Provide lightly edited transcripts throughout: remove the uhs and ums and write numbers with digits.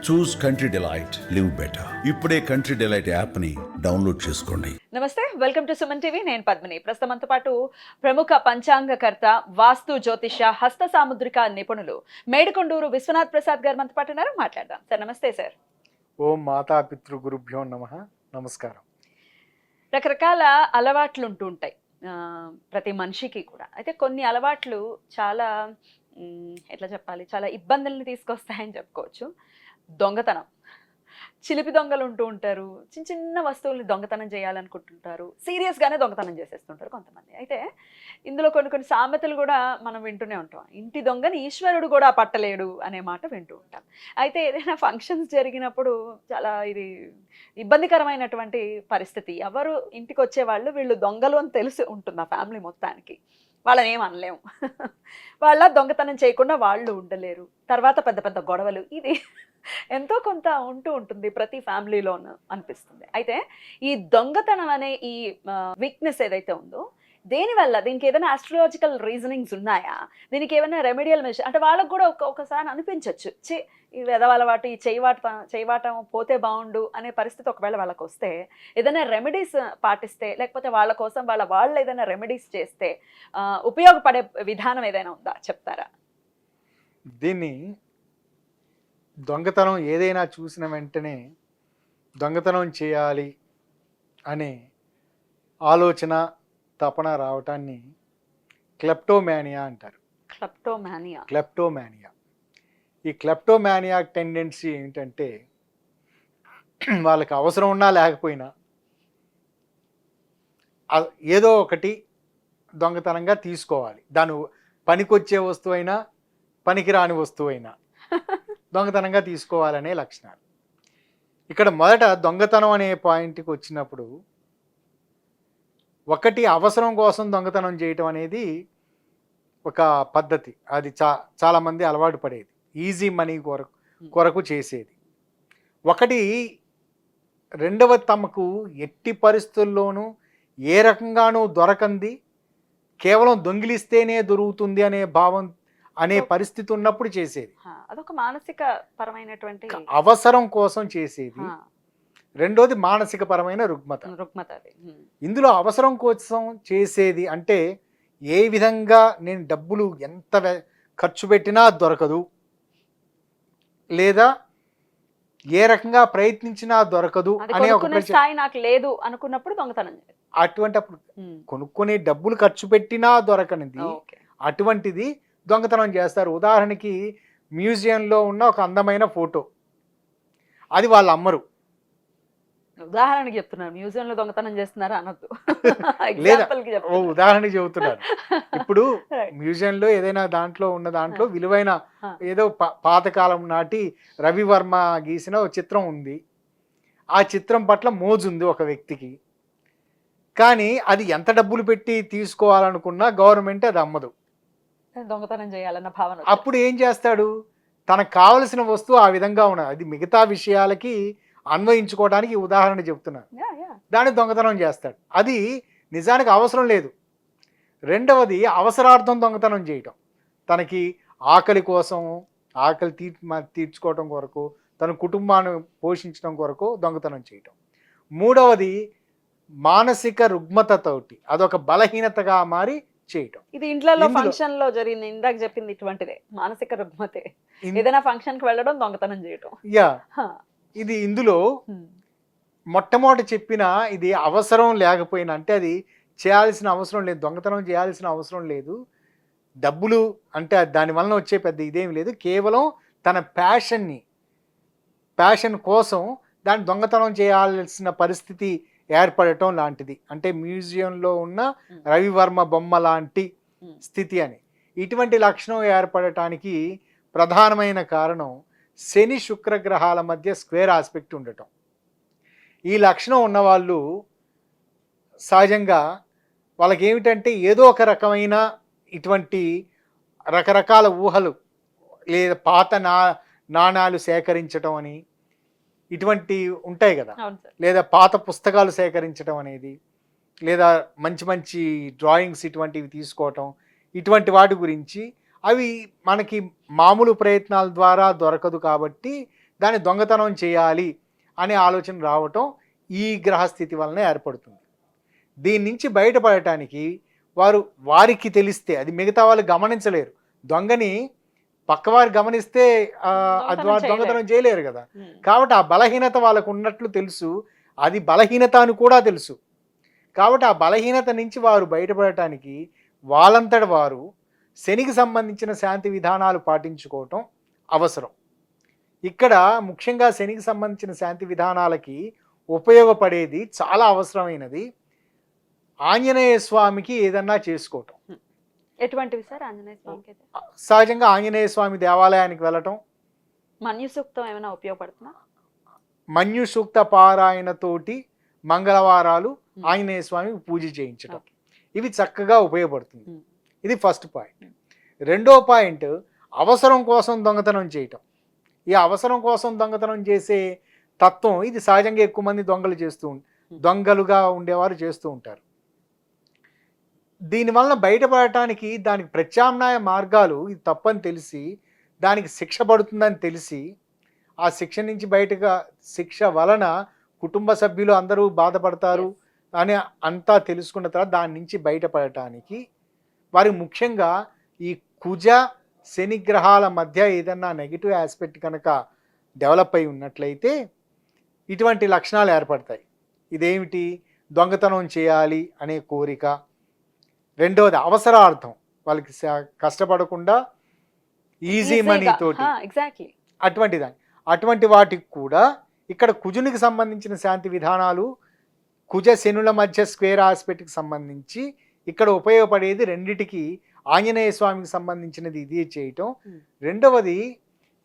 చూస్ country delight, live better. ఇప్పుడే country delight యాప్ని download చేసుకోండి. నమస్తే, వెల్కమ్ టు సుమన్ టీవీ. నేను పద్మిని. ప్రస్తుతంతో పాటు ప్రముఖ పంచాంగకర్త, వాస్తు జ్యోతిష, హస్త సాముద్రిక నిపుణులు మేడికొండూరు విశ్వనాథ్ ప్రసాద్ గారు మనతో పాటు ఉన్నారు. మాట్లాడదాం సార్. నమస్తే సార్. ఓం మాతా పితృ గురుభ్యో నమః. నమస్కారం. రకరకాల అలవాట్లు ఉంటూ ఉంటాయి ప్రతి మనిషికి కూడా. అయితే కొన్ని అలవాట్లు చాలా ఎట్లా చెప్పాలి, చాలా ఇబ్బందుల్ని తీసుకొస్తాయని చెప్పుకోవచ్చు. దొంగతనం, చిలిపి దొంగలు ఉంటూ ఉంటారు. చిన్న చిన్న వస్తువుల్ని దొంగతనం చేయాలనుకుంటుంటారు. సీరియస్గానే దొంగతనం చేసేస్తుంటారు కొంతమంది. అయితే ఇందులో కొన్ని సామెతలు కూడా మనం వింటూనే ఉంటాం. ఇంటి దొంగని ఈశ్వరుడు కూడా పట్టలేడు అనే మాట వింటూ ఉంటాం. అయితే ఏదైనా ఫంక్షన్స్ జరిగినప్పుడు చాలా ఇది ఇబ్బందికరమైనటువంటి పరిస్థితి. ఎవరు ఇంటికి వచ్చేవాళ్ళు వీళ్ళు దొంగలు అని తెలిసి ఉంటుంది ఆ ఫ్యామిలీ మొత్తానికి. వాళ్ళని ఏం అనలేము. వాళ్ళ దొంగతనం చేయకుండా వాళ్ళు ఉండలేరు. తర్వాత పెద్ద పెద్ద గొడవలు, ఇది ఎంతో కొంత ఉంటూ ఉంటుంది ప్రతి ఫ్యామిలీలోనూ అనిపిస్తుంది. అయితే ఈ దొంగతనం అనే ఈ వీక్నెస్ ఏదైతే ఉందో, దేనివల్ల, దీనికి ఏదైనా ఆస్ట్రాలజికల్ రీజనింగ్స్ ఉన్నాయా? దీనికి ఏమైనా రెమెడియల్ మెషర్ అంటే వాళ్ళకు కూడా ఒకసారి అనిపించవచ్చు, ఈ వెదవలవాటు, ఈ చేయవాటం పోతే బాగుండు అనే పరిస్థితి ఒకవేళ వాళ్ళకు వస్తే, ఏదైనా రెమెడీస్ పాటిస్తే, లేకపోతే వాళ్ళ కోసం వాళ్ళు ఏదైనా రెమెడీస్ చేస్తే ఉపయోగపడే విధానం ఏదైనా ఉందా, చెప్తారా? దీన్ని దొంగతనం ఏదైనా చూసిన వెంటనే దొంగతనం చేయాలి అనే ఆలోచన, తపన రావటాన్ని క్లెప్టోమానియా అంటారు. క్లెప్టోమానియా. ఈ క్లెప్టోమానియా టెండెన్సీ ఏంటంటే, వాళ్ళకి అవసరం ఉన్నా లేకపోయినా ఏదో ఒకటి దొంగతనంగా తీసుకోవాలి. దాని పనికొచ్చే వస్తువైనా పనికిరాని వస్తువైనా దొంగతనంగా తీసుకోవాలనే లక్షణాలు. ఇక్కడ మొదట దొంగతనం అనే పాయింట్కి వచ్చినప్పుడు, ఒకటి అవసరం కోసం దొంగతనం చేయటం అనేది ఒక పద్ధతి. అది చాలామంది అలవాటు పడేది, ఈజీ మనీ కొరకు చేసేది. ఒకటి, రెండవ, తమకు ఎట్టి పరిస్థితుల్లోనూ ఏ రకంగానూ దొరకంది, కేవలం దొంగిలిస్తేనే దొరుకుతుంది అనే భావం, అనే పరిస్థితి ఉన్నప్పుడు చేసేది. అదొక మానసిక పరమైనటువంటి అవసరం కోసం చేసేది. రెండోది మానసిక పరమైన రుగ్మత. ఇందులో అవసరం కోసం చేసేది అంటే, ఏ విధంగా నేను డబ్బులు ఎంత ఖర్చు పెట్టినా దొరకదు, లేదా ఏ రకంగా ప్రయత్నించినా దొరకదు అనే ఒక స్థాయి నాకు లేదు అనుకున్నప్పుడు దొంగతనం. అప్పుడు కొనుక్కొని డబ్బులు ఖర్చు పెట్టినా దొరకనిది, అటువంటిది దొంగతనం చేస్తారు. ఉదాహరణకి, మ్యూజియంలో ఉన్న ఒక అందమైన ఫోటో, అది వాళ్ళు అమ్మరు. ఉదాహరణకి చెప్తున్నారు, మ్యూజియంలో దొంగతనం చేస్తున్నారు అనొద్దు. లేదా ఉదాహరణకి చెబుతున్నారు. ఇప్పుడు మ్యూజియంలో ఏదైనా దాంట్లో విలువైన ఏదో పాతకాలం నాటి రవివర్మ గీసిన ఒక చిత్రం ఉంది. ఆ చిత్రం పట్ల మోజుంది ఒక వ్యక్తికి. కానీ అది ఎంత డబ్బులు పెట్టి తీసుకోవాలనుకున్నా గవర్నమెంట్ అది అమ్మదు. దొంగతనం చేయాలన్న భావన. అప్పుడు ఏం చేస్తాడు, తనకు కావలసిన వస్తువు ఆ విధంగా ఉన్నది, అది మిగతా విషయాలకి అన్వయించుకోవడానికి ఉదాహరణ చెప్తున్నాను, దాన్ని దొంగతనం చేస్తాడు. అది నిజానికి అవసరం లేదు. రెండవది, అవసరార్థం దొంగతనం చేయటం. తనకి ఆకలి కోసం, ఆకలి తీర్చుకోవటం కొరకు, తన కుటుంబాన్ని పోషించడం కొరకు దొంగతనం చేయటం. మూడవది, మానసిక రుగ్మతతోటి అదొక బలహీనతగా మారి చేయటం. ఇది ఇంట్లో ఫంక్షన్ లో జరిగింది, ఇందాక చెప్పింది ఇటువంటిదే, మానసిక రుగ్మతే. ఏదైనా ఫంక్షన్ కి వెళ్ళడం, దొంగతనం చేయటం. ఇది ఇందులో మొట్టమొదటి చెప్పిన, ఇది అవసరం లేకపోయినా, అంటే అది చేయాల్సిన అవసరం లేదు, దొంగతనం చేయాల్సిన అవసరం లేదు, డబ్బులు అంటే దాని వలన వచ్చే పెద్ద ఇదేమి లేదు, కేవలం తన ప్యాషన్ కోసం దాన్ని దొంగతనం చేయాల్సిన పరిస్థితి ఏర్పడటం లాంటిది. అంటే మ్యూజియంలో ఉన్న రవివర్మ బొమ్మ లాంటి స్థితి అని. ఇటువంటి లక్షణం ఏర్పడటానికి ప్రధానమైన కారణం శని శుక్ర గ్రహాల మధ్య స్క్వేర్ ఆస్పెక్ట్ ఉండటం. ఈ లక్షణం ఉన్నవాళ్ళు సహజంగా వాళ్ళకి ఏమిటంటే, ఏదో ఒక రకమైన ఇటువంటి రకరకాల ఊహలు, లేదా పాత నాణాలు సేకరించడం అని ఇటువంటి ఉంటాయి కదా, లేదా పాత పుస్తకాలు సేకరించడం అనేది, లేదా మంచి మంచి డ్రాయింగ్స్ ఇటువంటివి తీసుకోవటం, ఇటువంటి వాటి గురించి. అవి మనకి మామూలు ప్రయత్నాల ద్వారా దొరకదు కాబట్టి దాన్ని దొంగతనం చేయాలి అనే ఆలోచన రావటం ఈ గ్రహస్థితి వలన ఏర్పడుతుంది. దీని నుంచి బయటపడటానికి వారికి తెలిస్తే, అది మిగతా వాళ్ళు గమనించలేరు. దొంగని పక్కవారు గమనిస్తే అది వారు దొంగతనం చేయలేరు కదా. కాబట్టి ఆ బలహీనత వాళ్ళకు ఉన్నట్లు తెలుసు, అది బలహీనత అని కూడా తెలుసు. కాబట్టి ఆ బలహీనత నుంచి వారు బయటపడటానికి వాళ్ళంతట వారు శనికి సంబంధించిన శాంతి విధానాలు పాటించుకోవటం అవసరం. ఇక్కడ ముఖ్యంగా శనికి సంబంధించిన శాంతి విధానాలకి ఉపయోగపడేది చాలా అవసరమైనది ఆంజనేయ స్వామికి ఏదన్నా చేసుకోవటం. ఎటువంటివి సార్ ఆంజనేయ స్వామికి? సహజంగా ఆంజనేయ స్వామి దేవాలయానికి వెళ్ళటం. మన్యు సూక్తం ఏమైనా ఉపయోగపడుతుందా? మన్యు సూక్త పారాయణతోటి మంగళవారాలు ఆంజనేయ స్వామికి పూజ చేయించడం, ఇవి చక్కగా ఉపయోగపడుతుంది. ఇది ఫస్ట్ పాయింట్. రెండో పాయింట్, అవసరం కోసం దొంగతనం చేయటం. ఈ అవసరం కోసం దొంగతనం చేసే తత్వం ఇది సహజంగా ఎక్కువ మంది దొంగలుగా ఉండేవారు చేస్తూ ఉంటారు. దీనివలన బయటపడటానికి దానికి ప్రత్యామ్నాయ మార్గాలు, ఇది తప్పని తెలిసి దానికి శిక్ష పడుతుందని తెలిసి ఆ శిక్ష నుంచి శిక్ష వలన కుటుంబ సభ్యులు అందరూ బాధపడతారు అని అంతా తెలుసుకున్న తర్వాత దాని నుంచి బయటపడటానికి వారికి ముఖ్యంగా ఈ కుజ శని గ్రహాల మధ్య ఏదన్నా నెగిటివ్ ఆస్పెక్ట్ కనుక డెవలప్ అయి ఉన్నట్లయితే ఇటువంటి లక్షణాలు ఏర్పడతాయి. ఇదేమిటి? దొంగతనం చేయాలి అనే కోరిక. రెండవది అవసరార్థం, వాళ్ళకి కష్టపడకుండా ఈజీ మనీ తోటి అటువంటి వాటికి కూడా ఇక్కడ కుజునికి సంబంధించిన శాంతి విధానాలు, కుజ శనుల మధ్య స్క్వేర్ ఆస్పెక్ట్కి సంబంధించి ఇక్కడ ఉపయోగపడేది రెండిటికి ఆంజనేయ స్వామికి సంబంధించినది ఇది చేయటం. రెండవది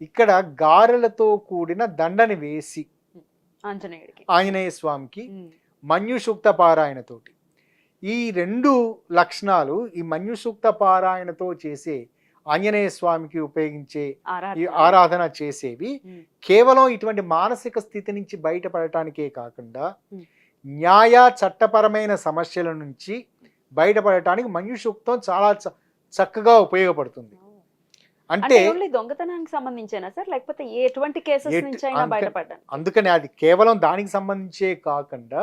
ఇక్కడ గారెలతో కూడిన దండని వేసి ఆంజనేయ స్వామికి మన్యు సూక్త పారాయణతోటి, ఈ రెండు లక్షణాలు ఈ మన్యు సూక్త పారాయణతో చేసే ఆంజనేయ స్వామికి ఉపయోగించే ఈ ఆరాధన చేసేవి కేవలం ఇటువంటి మానసిక స్థితి నుంచి బయటపడటానికే కాకుండా న్యాయ చట్టపరమైన సమస్యల నుంచి బయటపడటానికి మన్యు సూక్తం చాలా చక్కగా ఉపయోగపడుతుంది. అంటే దొంగతనానికి సంబంధించేనా సార్, లేకపోతే ఎటువంటి కేసెస్ నుంచి అయినా బయటపడ్డా? అందుకని అది కేవలం దానికి సంబంధించే కాకుండా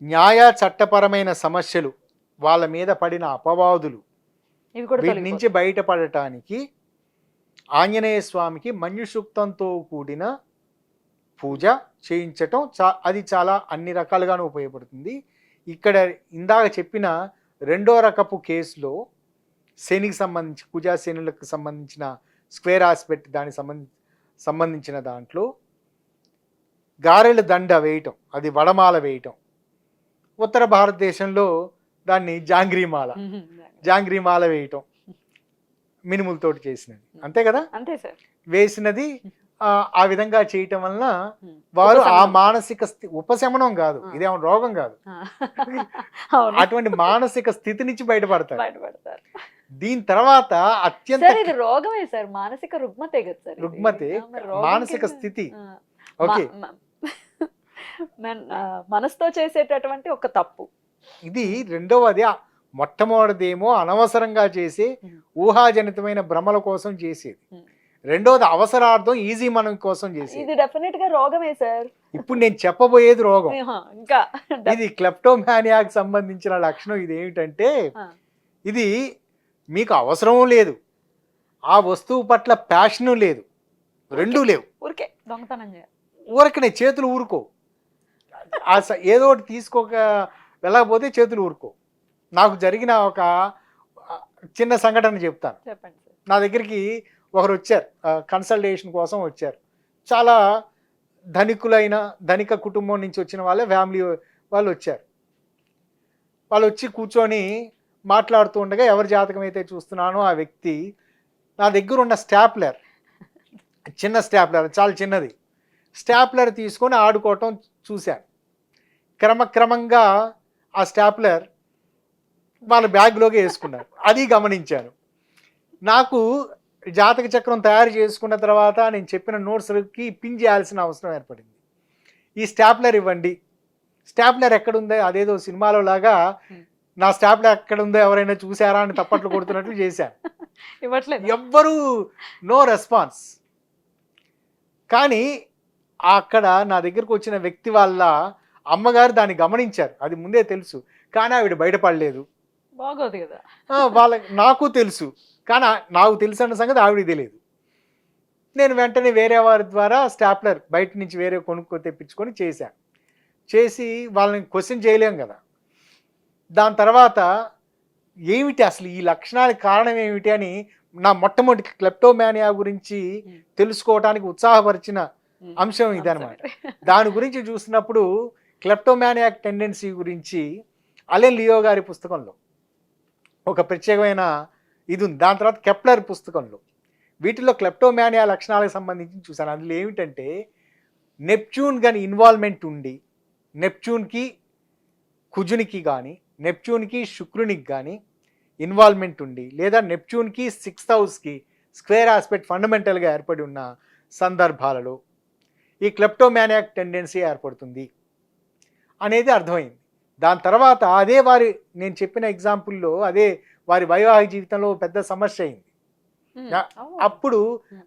న్యాయ చట్టపరమైన సమస్యలు, వాళ్ళ మీద పడిన అపవాదులు, వీటి నుంచి బయటపడటానికి ఆంజనేయ స్వామికి మన్యు సూక్తంతో కూడిన పూజ చేయించటం అది చాలా అన్ని రకాలుగాను ఉపయోగపడుతుంది. ఇక్కడ ఇందాక చెప్పిన రెండో రకపు కేసులో శనికి సంబంధించి కుజ శనులకు సంబంధించిన స్క్వేర్ ఆస్పెక్ట్ దానికి సంబంధించిన దాంట్లో గారెల దండ వేయటం, అది వడమాల వేయటం. ఉత్తర భారతదేశంలో దాన్ని జాంగ్రీమాల వేయటం, మినుములతోటి చేసినది, అంతే కదా, అంతే సార్. వేసినది ఆ విధంగా చేయటం వలన వారు ఆ మానసిక ఉపశమనం కాదు, ఇదేమో రోగం కాదు, అటువంటి మానసిక స్థితి నుంచి బయటపడతారు. దీని తర్వాత అత్యంత రోగమే సార్, మానసిక రుగ్మతే కదా సార్. రుగ్మతే మానసిక స్థితి. ఓకే, మనసుతో చేసేటటువంటి ఒక తప్పు ఇది. రెండవది, మొట్టమొదటిదేమో అనవసరంగా చేసే ఊహాజనితమైన భ్రమల కోసం చేసేది. రెండోది అవసరార్థం ఈజీ మనం కోసం చేసేది. ఇది డెఫినెట్ గా రోగమే సార్. ఇప్పుడు నేను చెప్పబోయేది రోగం. ఇంకా ఇది క్లెప్టోమానియాకి సంబంధించిన లక్షణం. ఇది ఏమిటంటే, ఇది మీకు అవసరం లేదు, ఆ వస్తువు పట్ల ప్యాషన్ లేదు, రెండూ లేవు. ఊరికే దొంగతనం చేయాలి, ఊరకనే చేతులు ఊరుకో, ఏదో ఒకటి తీసుకోక వెళ్ళకపోతే చేతులు ఊరుకో. నాకు జరిగిన ఒక చిన్న సంఘటన చెప్తాను. చెప్పండి సార్. నా దగ్గరికి ఒకరు వచ్చారు, కన్సల్టేషన్ కోసం వచ్చారు. చాలా ధనిక కుటుంబం నుంచి వచ్చిన ఫ్యామిలీ వాళ్ళు వచ్చారు. వాళ్ళు వచ్చి కూర్చొని మాట్లాడుతూ ఉండగా ఎవరి జాతకం అయితే చూస్తున్నానో ఆ వ్యక్తి నా దగ్గర ఉన్న స్టాప్లర్, చిన్న స్టాప్లర్, చాలా చిన్నది స్టాప్లర్ తీసుకొని ఆడుకోవటం చూశాను. క్రమక్రమంగా ఆ స్టాప్లర్ వాళ్ళ బ్యాగ్లోకి వేసుకున్నారు, అది గమనించాను. నాకు జాతక చక్రం తయారు చేసుకున్న తర్వాత నేను చెప్పిన నోట్స్కి పిన్ చేయాల్సిన అవసరం ఏర్పడింది. ఈ స్టాప్లర్ ఇవ్వండి, స్టాప్లర్ ఎక్కడుందో, అదేదో సినిమాలో లాగా నా స్టాప్లర్ ఎక్కడుందో ఎవరైనా చూసారా అని తప్పట్లు కొడుతున్నట్లు చేశాను. ఇవ్వట్లేదు, ఎవ్వరూ నో రెస్పాన్స్. కానీ అక్కడ నా దగ్గరకు వచ్చిన వ్యక్తి వాళ్ళ అమ్మగారు దాన్ని గమనించారు, అది ముందే తెలుసు, కానీ ఆవిడ బయటపడలేదు. బాగోదు కదా. వాళ్ళకి నాకు తెలుసు, కానీ నాకు తెలుసు అన్న సంగతి ఆవిడకి తెలియదు. నేను వెంటనే వేరే వారి ద్వారా స్టాప్లర్ బయట నుంచి వేరే తెప్పించుకొని చేశాను. చేసి వాళ్ళని క్వశ్చన్ చేయలేం కదా. దాని తర్వాత ఏమిటి అసలు ఈ లక్షణాలకు కారణం ఏమిటి అని నా మొట్టమొదటి క్లెప్టోమానియా గురించి తెలుసుకోవడానికి ఉత్సాహపరిచిన అంశం ఇదనమాట. దాని గురించి చూసినప్పుడు క్లెప్టోమానియాక్ టెండెన్సీ గురించి అలెన్ లియో గారి పుస్తకంలో ఒక ప్రత్యేకమైన ఇది ఉంది. దాని తర్వాత కెప్లర్ పుస్తకంలో వీటిలో క్లెప్టోమానియా లక్షణాలకు సంబంధించి చూశాను. అందులో ఏమిటంటే నెప్ట్యూన్ కానీ ఇన్వాల్వ్మెంట్ ఉండి, నెప్ట్యూన్కి కుజునికి కానీ నెప్ట్యూన్కి శుక్రునికి కానీ ఇన్వాల్వ్మెంట్ ఉండి, లేదా నెప్ట్యూన్కి 6th హౌస్కి స్క్వేర్ ఆస్పెక్ట్ ఫండమెంటల్గా ఏర్పడి ఉన్న సందర్భాలలో ఈ క్లెప్టోమానియాక్ టెండెన్సీ ఏర్పడుతుంది అనేది అర్థమైంది. దాని తర్వాత అదే నేను చెప్పిన ఎగ్జాంపుల్లో అదే వారి వైవాహిక జీవితంలో పెద్ద సమస్య అయింది. అప్పుడు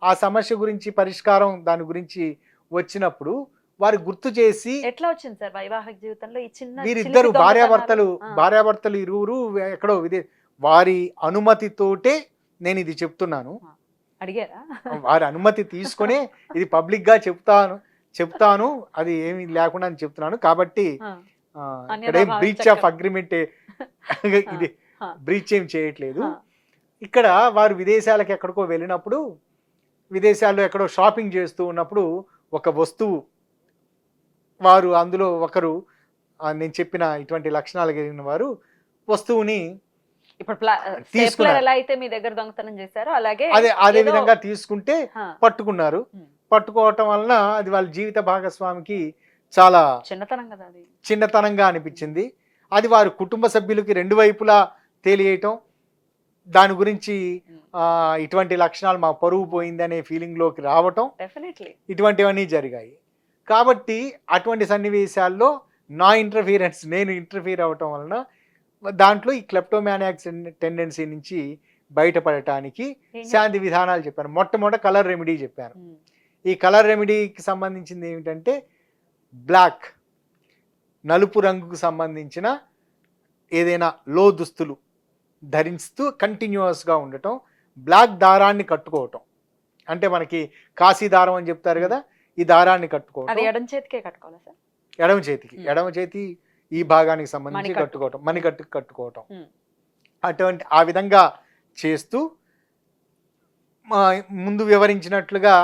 ఆ సమస్య గురించి పరిష్కారం దాని గురించి వచ్చినప్పుడు వారు గుర్తు చేసి, ఎట్లా వచ్చింది సార్ వైవాహిక జీవితంలో ఈ చిన్న వీరిద్దరు భార్యాభర్తలు ఇరువురు ఎక్కడో వారి అనుమతితోటే నేను ఇది చెప్తున్నాను. అడిగారా? వారి అనుమతి తీసుకునే ఇది పబ్లిక్ గా చెప్తాను, అది ఏమి లేకుండా అని చెప్తున్నాను. కాబట్టి బ్రీచ్ ఆఫ్ అగ్రిమెంట్ ఇది బ్రీచ్ ఏం చేయట్లేదు. ఇక్కడ వారు విదేశాలకు ఎక్కడికో వెళ్ళినప్పుడు, విదేశాల్లో ఎక్కడో షాపింగ్ చేస్తూ ఉన్నప్పుడు ఒక వస్తువు వారు అందులో ఒకరు నేను చెప్పిన ఇటువంటి లక్షణాలు కలిగిన వారు వస్తువుని ఇప్పుడు తీసుకున్నారు. ఎలా అయితే మీ దగ్గర దొంగతనం చేశారో అలాగే అదే విధంగా తీసుకుంటే పట్టుకున్నారు. పట్టుకోవటం వలన అది వాళ్ళ జీవిత భాగస్వామికి చాలా చిన్నతనంగా అనిపించింది. అది వారి కుటుంబ సభ్యులకి రెండు వైపులా తెలియటం, దాని గురించి ఇటువంటి లక్షణాలు మా పరువు పోయింది అనే ఫీలింగ్ లోకి రావటం, ఇటువంటివన్నీ జరిగాయి. కాబట్టి అటువంటి సన్నివేశాల్లో నా ఇంటర్ఫీరెన్స్, నేను ఇంటర్ఫీర్ అవ్వటం వలన దాంట్లో ఈ క్లెప్టోమానియాక్ టెండెన్సీ నుంచి బయటపడటానికి శాంతి విధానాలు చెప్పాను. మొట్టమొదట కలర్ రెమెడీ చెప్పాను. ఈ కలర్ రెమెడీకి సంబంధించింది ఏమిటంటే బ్లాక్, నలుపు రంగుకు సంబంధించిన ఏదైనా లో దుస్తులు ధరిస్తూ కంటిన్యూస్గా ఉండటం, బ్లాక్ దారాన్ని కట్టుకోవటం, అంటే మనకి కాశీ దారం అని చెప్తారు కదా, ఈ దారాన్ని కట్టుకోవటం. ఎడమ చేతి ఈ భాగానికి సంబంధించి కట్టుకోవటం, మణికట్టుకు కట్టుకోవటం. అటువంటి ఆ విధంగా చేస్తూ ముందు వివరించినట్లుగా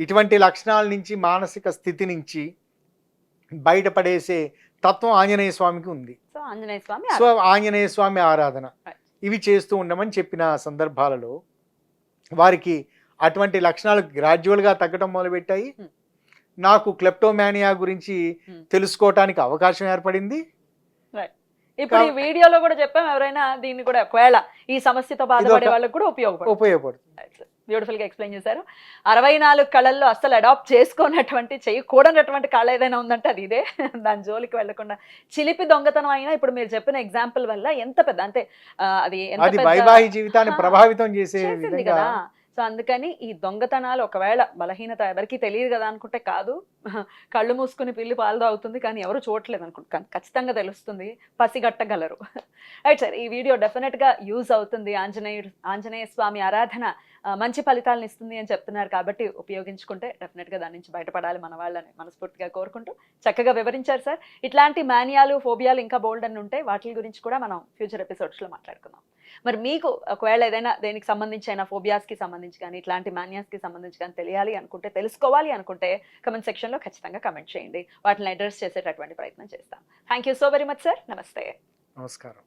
ఇటువంటి లక్షణాల నుంచి, మానసిక స్థితి నుంచి బయటపడేసే తత్వం ఆంజనేయ స్వామికి ఉంది. సో ఆంజనేయ స్వామి ఆరాధన ఇవి చేస్తూ ఉండమని చెప్పిన సందర్భాలలో వారికి అటువంటి లక్షణాలు గ్రాడ్యువల్గా తగ్గడం మొదలుపెట్టాయి. నాకు క్లెప్టోమానియా గురించి తెలుసుకోవటానికి అవకాశం ఏర్పడింది. ఇప్పుడు ఈ వీడియోలో కూడా చెప్పాం, ఎవరైనా దీన్ని కూడా ఒకవేళ ఈ సమస్యతో బాధపడే వాళ్ళకి కూడా ఉపయోగపడుతుంది. బ్యూటిఫుల్ గా ఎక్స్ప్లెయిన్ చేశారు. 64 కళల్లో అస్సలు అడాప్ట్ చేసుకోనటువంటి, చేయకూడనటువంటి కళ ఏదైనా ఉందంటే అది ఇదే. దాని జోలికి వెళ్లకుండా చిలిపి దొంగతనం అయినా ఇప్పుడు మీరు చెప్పిన ఎగ్జాంపుల్ వల్ల ఎంత పెద్ద, అంటే అది వైవాహిక జీవితాన్ని ప్రభావితం చేసేది కదా. సో అందుకని ఈ దొంగతనాలు ఒకవేళ బలహీనత ఎవరికి తెలియదు కదా అనుకుంటే కాదు, కళ్ళు మూసుకుని పిల్లి పాలు తాగుతుంది కానీ ఎవరు చూడట్లేదు అనుకుంటా, ఖచ్చితంగా తెలుస్తుంది, పసిగట్టగలరు. రైట్ సార్, ఈ వీడియో డెఫినెట్గా యూజ్ అవుతుంది. ఆంజనేయ స్వామి ఆరాధన మంచి ఫలితాలను ఇస్తుంది అని చెప్తున్నారు కాబట్టి ఉపయోగించుకుంటే డెఫినెట్గా దాని నుంచి బయటపడాలి మన వాళ్ళని మనస్ఫూర్తిగా కోరుకుంటూ చక్కగా వివరించారు సార్. ఇట్లాంటి మానియాలు, ఫోబియాలు ఇంకా బోల్డ్ అని ఉంటే వాటి గురించి కూడా మనం ఫ్యూచర్ ఎపిసోడ్స్లో మాట్లాడుకుందాం. మరి మీకు ఒకవేళ ఏదైనా దేనికి సంబంధించి అయినా, ఫోబియాస్కి సంబంధించి కానీ ఇట్లాంటి మానియాస్కి సంబంధించి కానీ తెలియాలి అనుకుంటే, తెలుసుకోవాలి అనుకుంటే కమెంట్ సెక్షన్లో ఖచ్చితంగా కమెంట్ చేయండి. వాటిని అడ్రస్ చేసేటటువంటి ప్రయత్నం చేస్తాం. Thank you so very much sir. నమస్తే. నమస్కారం.